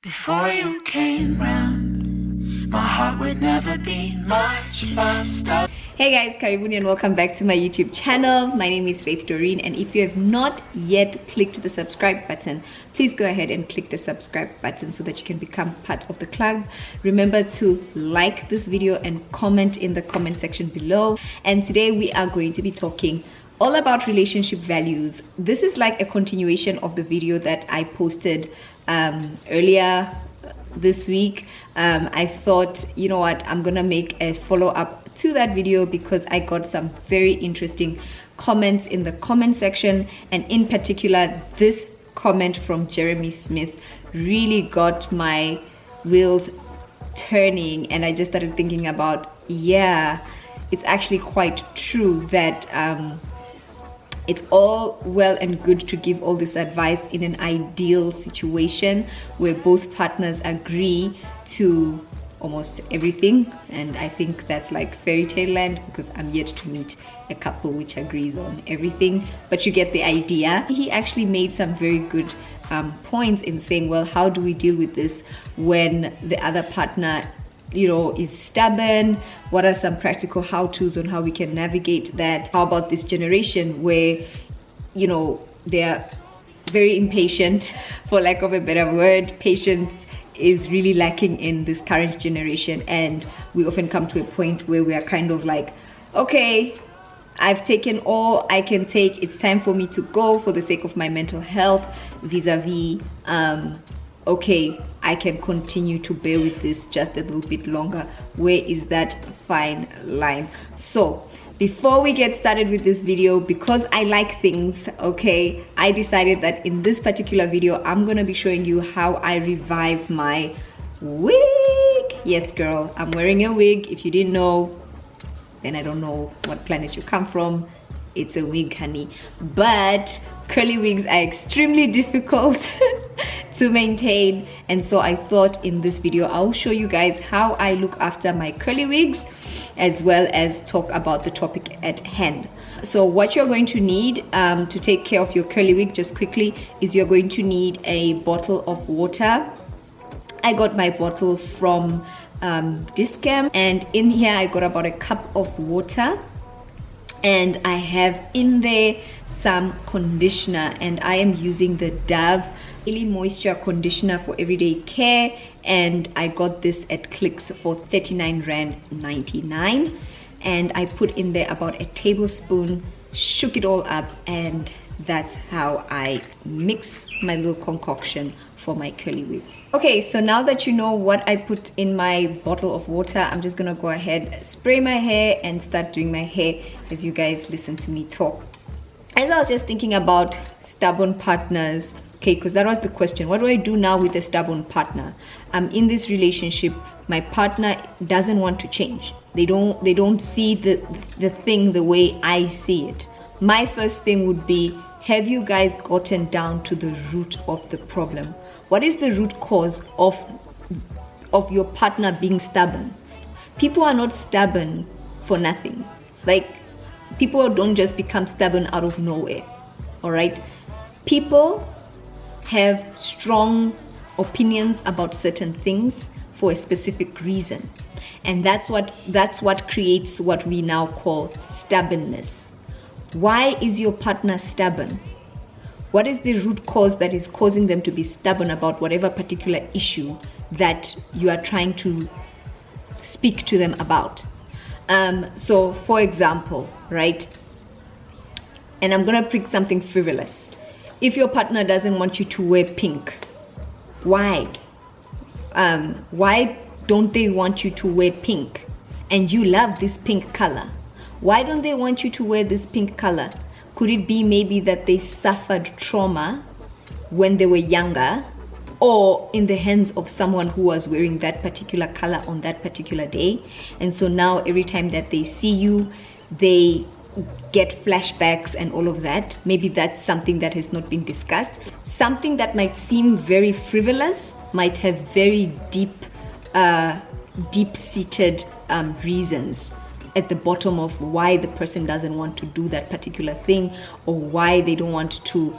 Before you came round, my heart would never be much faster. Hey guys, karibuni and welcome back to my YouTube channel. My name is Faith Doreen, and if you have not yet clicked the subscribe button, please go ahead and click the subscribe button so that you can become part of the club. Remember to like this video and comment in the comment section below. And today we are going to be talking all about relationship values. This is like a continuation of the video that I posted earlier this week. I thought, you know what, I'm gonna make a follow-up to that video because I got some very interesting comments in the comment section, and in particular this comment from Jeremy Smith really got my wheels turning, and I just started thinking about, yeah, it's actually quite true that it's all well and good to give all this advice in an ideal situation where both partners agree to almost everything, and I think that's like fairy tale land because I'm yet to meet a couple which agrees on everything, but you get the idea. He actually made some very good points in saying, well, how do we deal with this when the other partner, you know, is stubborn? What are some practical how-tos on how we can navigate that? How about this generation where, you know, they're very impatient, for lack of a better word. Patience is really lacking in this current generation, and we often come to a point where we are kind of like, okay, I've taken all I can take, it's time for me to go for the sake of my mental health, vis-a-vis okay, I can continue to bear with this just a little bit longer. Where is that fine line? So before we get started with this video, because I like things, okay, I decided that in this particular video I'm gonna be showing you how I revive my wig. Yes girl, I'm wearing a wig. If you didn't know, then I don't know what planet you come from. It's a wig, honey. But curly wigs are extremely difficult to maintain, and so I thought in this video I'll show you guys how I look after my curly wigs, as well as talk about the topic at hand. So what you're going to need to take care of your curly wig, just quickly, is you're going to need a bottle of water. I got my bottle from Discam, and in here I got about a cup of water, and I have in there some conditioner, and I am using the Dove Daily Moisture Conditioner for Everyday Care, and I got this at Clicks for 39.99, and I put in there about a tablespoon, shook it all up, and that's how I mix my little concoction for my curly wigs. Okay, so now that you know what I put in my bottle of water, I'm just gonna go ahead, spray my hair, and start doing my hair as you guys listen to me talk. As I was just thinking about stubborn partners, okay, because that was the question, what do I do now with a stubborn partner? I'm in this relationship, my partner doesn't want to change. They don't see the thing the way I see it. My first thing would be, have you guys gotten down to the root of the problem? What is the root cause of your partner being stubborn? People are not stubborn for nothing. Like, people don't just become stubborn out of nowhere, all right? People have strong opinions about certain things for a specific reason, and that's what creates what we now call stubbornness. Why is your partner stubborn? What is the root cause that is causing them to be stubborn about whatever particular issue that you are trying to speak to them about? So for example, right, and I'm gonna pick something frivolous. If your partner doesn't want you to wear pink, why? Why don't they want you to wear pink? And you love this pink color. Why don't they want you to wear this pink color? Could it be maybe that they suffered trauma when they were younger, or in the hands of someone who was wearing that particular color on that particular day, and so now every time that they see you, they get flashbacks and all of that? Maybe that's something that has not been discussed. Something that might seem very frivolous might have very deep-seated reasons at the bottom of why the person doesn't want to do that particular thing, or why they don't want to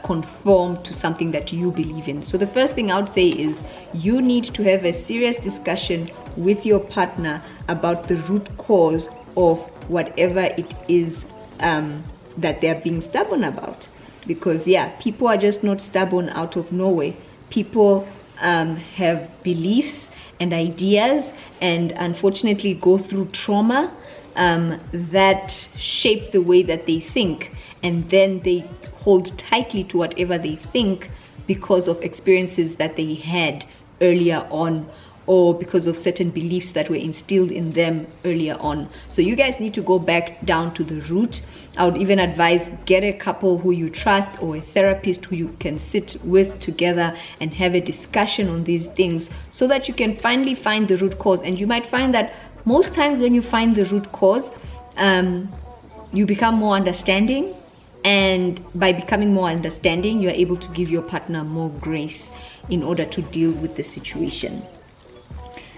conform to something that you believe in. So the first thing I would say is you need to have a serious discussion with your partner about the root cause of whatever it is that they're being stubborn about. Because yeah, people are just not stubborn out of nowhere. People have beliefs and ideas, and unfortunately go through trauma that shape the way that they think, and then they hold tightly to whatever they think because of experiences that they had earlier on, or because of certain beliefs that were instilled in them earlier on. So you guys need to go back down to the root. I would even advise, get a couple who you trust or a therapist who you can sit with together and have a discussion on these things, so that you can finally find the root cause. And you might find that most times when you find the root cause, you become more understanding, and by becoming more understanding, you are able to give your partner more grace in order to deal with the situation.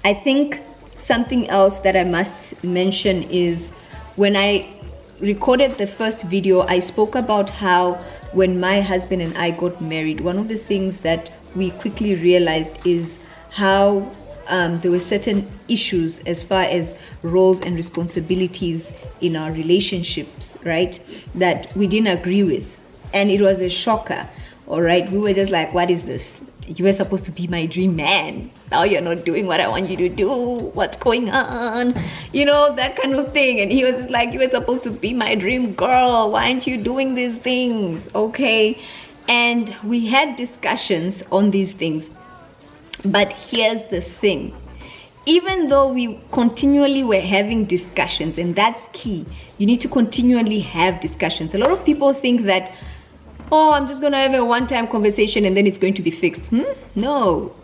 I think something else that I must mention is, when I recorded the first video, I spoke about how when my husband and I got married, one of the things that we quickly realized is how there were certain issues as far as roles and responsibilities in our relationships, right, that we didn't agree with. And it was a shocker, all right? We were just like, what is this? You were supposed to be my dream man. Now you're not doing what I want you to do. What's going on? You know, that kind of thing. And he was just like, you were supposed to be my dream girl. Why aren't you doing these things? Okay. And we had discussions on these things. But here's the thing. Even though we continually were having discussions, and that's key, you need to continually have discussions. A lot of people think that, oh, I'm just going to have a one-time conversation and then it's going to be fixed. No.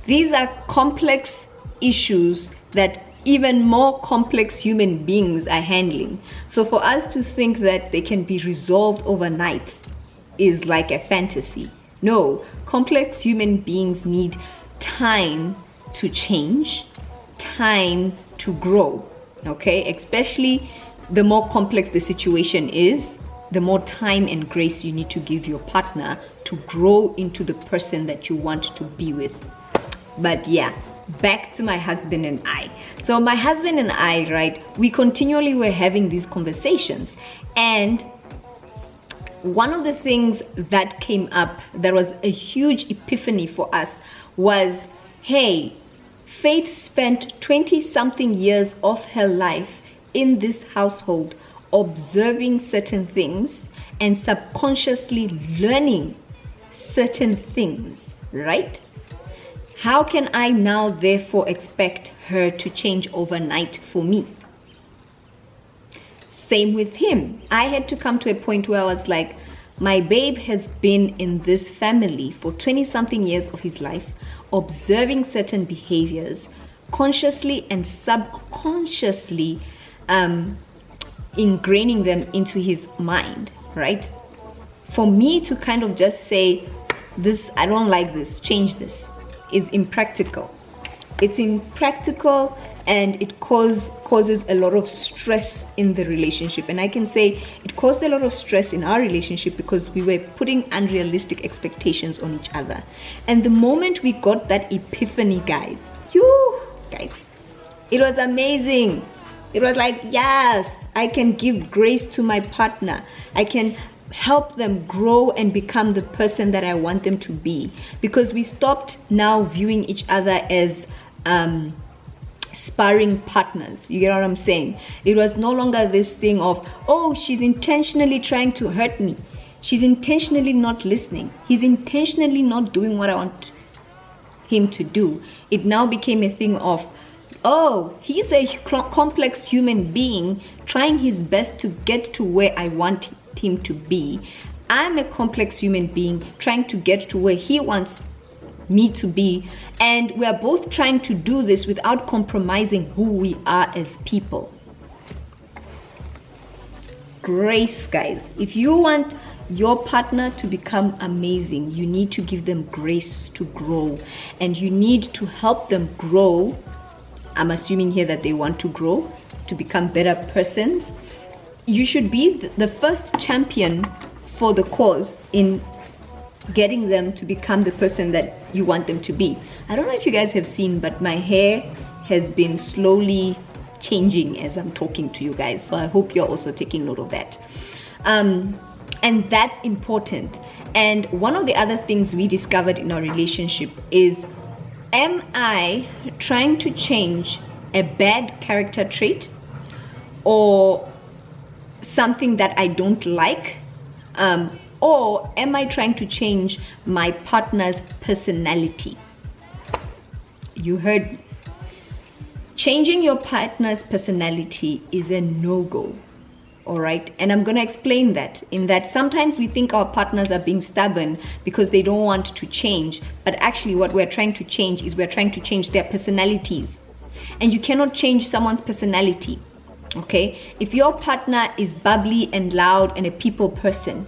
These are complex issues that even more complex human beings are handling. So for us to think that they can be resolved overnight is like a fantasy. No. Complex human beings need time to change, time to grow. Okay? Especially the more complex the situation is, the more time and grace you need to give your partner to grow into the person that you want to be with. But yeah, back to my husband and I. So my husband and I, right, we continually were having these conversations. And one of the things that came up that was a huge epiphany for us was, hey, Faith spent 20-something years of her life in this household observing certain things and subconsciously learning certain things, right? How can I now therefore expect her to change overnight for me? Same with him. I had to come to a point where I was like, my babe has been in this family for 20-something years of his life, observing certain behaviors, consciously and subconsciously ingraining them into his mind, right? For me to kind of just say, this, I don't like this, change this, is impractical. It's impractical, and it causes a lot of stress in the relationship. And I can say it caused a lot of stress in our relationship because we were putting unrealistic expectations on each other. And the moment we got that epiphany, guys, it was amazing. It was like, yes, I can give grace to my partner. I can help them grow and become the person that I want them to be. Because we stopped now viewing each other as sparring partners. You get what I'm saying? It was no longer this thing of, oh, she's intentionally trying to hurt me. She's intentionally not listening. He's intentionally not doing what I want him to do. It now became a thing of, oh, he's a complex human being trying his best to get to where I want him to be. I'm a complex human being trying to get to where he wants me to be, and we are both trying to do this without compromising who we are as people. Grace, guys. If you want your partner to become amazing, you need to give them grace to grow, and you need to help them grow. I'm assuming here that they want to grow, to become better persons. You should be the first champion for the cause in getting them to become the person that you want them to be. I don't know if you guys have seen, but my hair has been slowly changing as I'm talking to you guys. So I hope you're also taking note of that. And that's important. And one of the other things we discovered in our relationship is, am I trying to change a bad character trait or something that I don't like? Or am I trying to change my partner's personality? You heard me. Changing your partner's personality is a no-go. All right, and I'm going to explain that, in that sometimes we think our partners are being stubborn because they don't want to change, but actually what we're trying to change is we're trying to change their personalities. And you cannot change someone's personality. Okay, if your partner is bubbly and loud and a people person,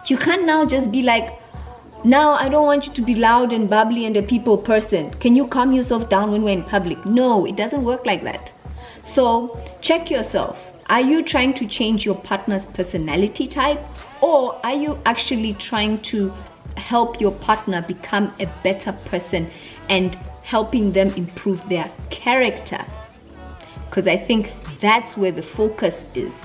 you can't now just be like, now I don't want you to be loud and bubbly and a people person. Can you calm yourself down when we're in public? No, it doesn't work like that. So check yourself. Are you trying to change your partner's personality type, or are you actually trying to help your partner become a better person and helping them improve their character? Because I think that's where the focus is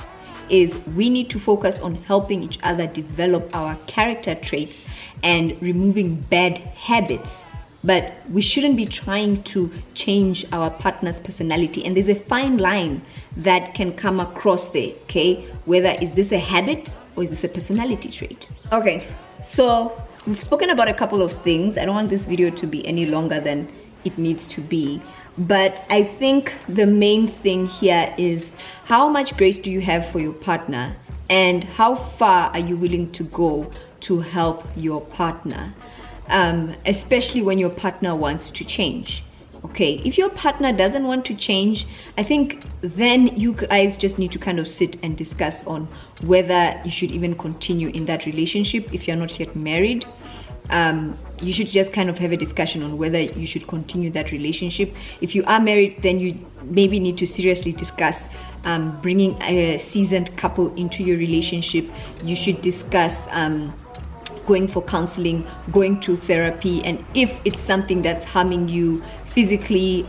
we need to focus on helping each other develop our character traits and removing bad habits. But we shouldn't be trying to change our partner's personality. And there's a fine line that can come across there, okay? Whether is this a habit or is this a personality trait? Okay, so we've spoken about a couple of things. I don't want this video to be any longer than it needs to be. But I think the main thing here is, how much grace do you have for your partner? And how far are you willing to go to help your partner? Especially when your partner wants to change. Okay, if your partner doesn't want to change, I think then you guys just need to kind of sit and discuss on whether you should even continue in that relationship. If you're not yet married, you should just kind of have a discussion on whether you should continue that relationship. If you are married, then you maybe need to seriously discuss bringing a seasoned couple into your relationship. You should discuss going for counseling, going to therapy, and if it's something that's harming you physically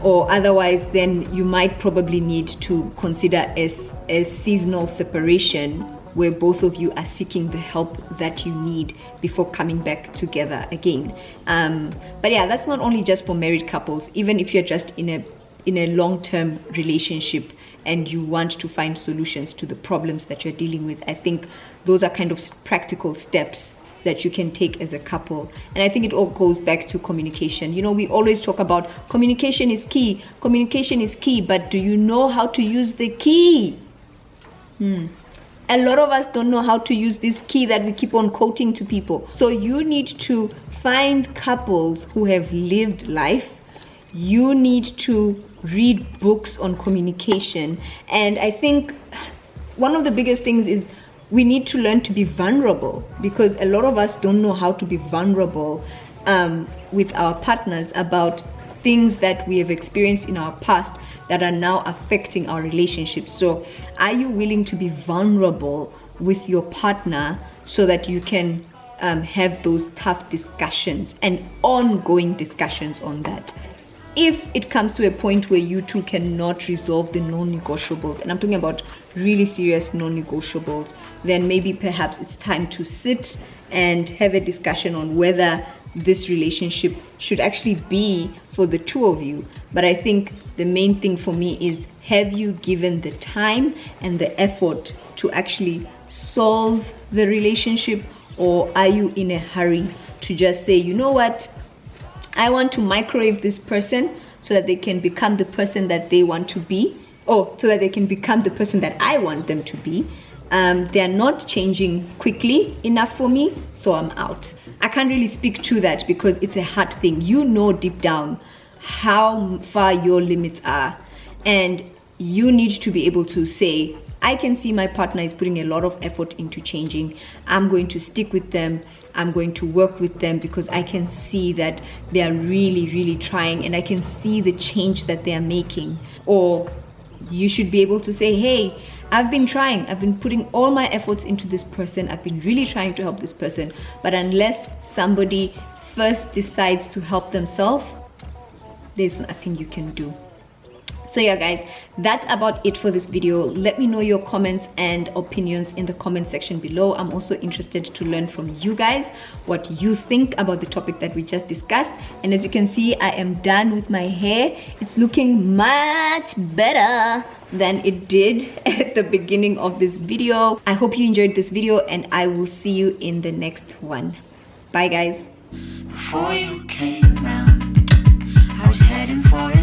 or otherwise, then you might probably need to consider a seasonal separation where both of you are seeking the help that you need before coming back together again. But yeah, that's not only just for married couples. Even if you're just in a long-term relationship and you want to find solutions to the problems that you're dealing with, I think those are kind of practical steps that you can take as a couple. And I think it all goes back to communication. You know, we always talk about communication is key, but do you know how to use the key? A lot of us don't know how to use this key that we keep on quoting to people. So you need to find couples who have lived life. You need to read books on communication. And I think one of the biggest things is we need to learn to be vulnerable, because a lot of us don't know how to be vulnerable with our partners about things that we have experienced in our past that are now affecting our relationships. So are you willing to be vulnerable with your partner so that you can have those tough discussions and ongoing discussions on that? If it comes to a point where you two cannot resolve the non-negotiables, and I'm talking about really serious non-negotiables, then maybe perhaps it's time to sit and have a discussion on whether this relationship should actually be for the two of you. But I think the main thing for me is, have you given the time and the effort to actually solve the relationship, or are you in a hurry to just say, you know what, I want to microwave this person so that they can become the person that they want to be, or so that they can become the person that I want them to be. They're not changing quickly enough for me, so I'm out. I can't really speak to that because it's a hard thing. You know deep down how far your limits are, and you need to be able to say, I can see my partner is putting a lot of effort into changing. I'm going to stick with them. I'm going to work with them because I can see that they are really, really trying, and I can see the change that they are making. Or you should be able to say, hey, I've been trying, I've been putting all my efforts into this person, I've been really trying to help this person, but unless somebody first decides to help themselves, there's nothing you can do. So yeah guys, that's about it for this video. Let me know your comments and opinions in the comment section below. I'm also interested to learn from you guys what you think about the topic that we just discussed. And as you can see, I am done with my hair. It's looking much better than it did at the beginning of this video. I hope you enjoyed this video, and I will see you in the next one. Bye guys. Before you came round, I was heading for it.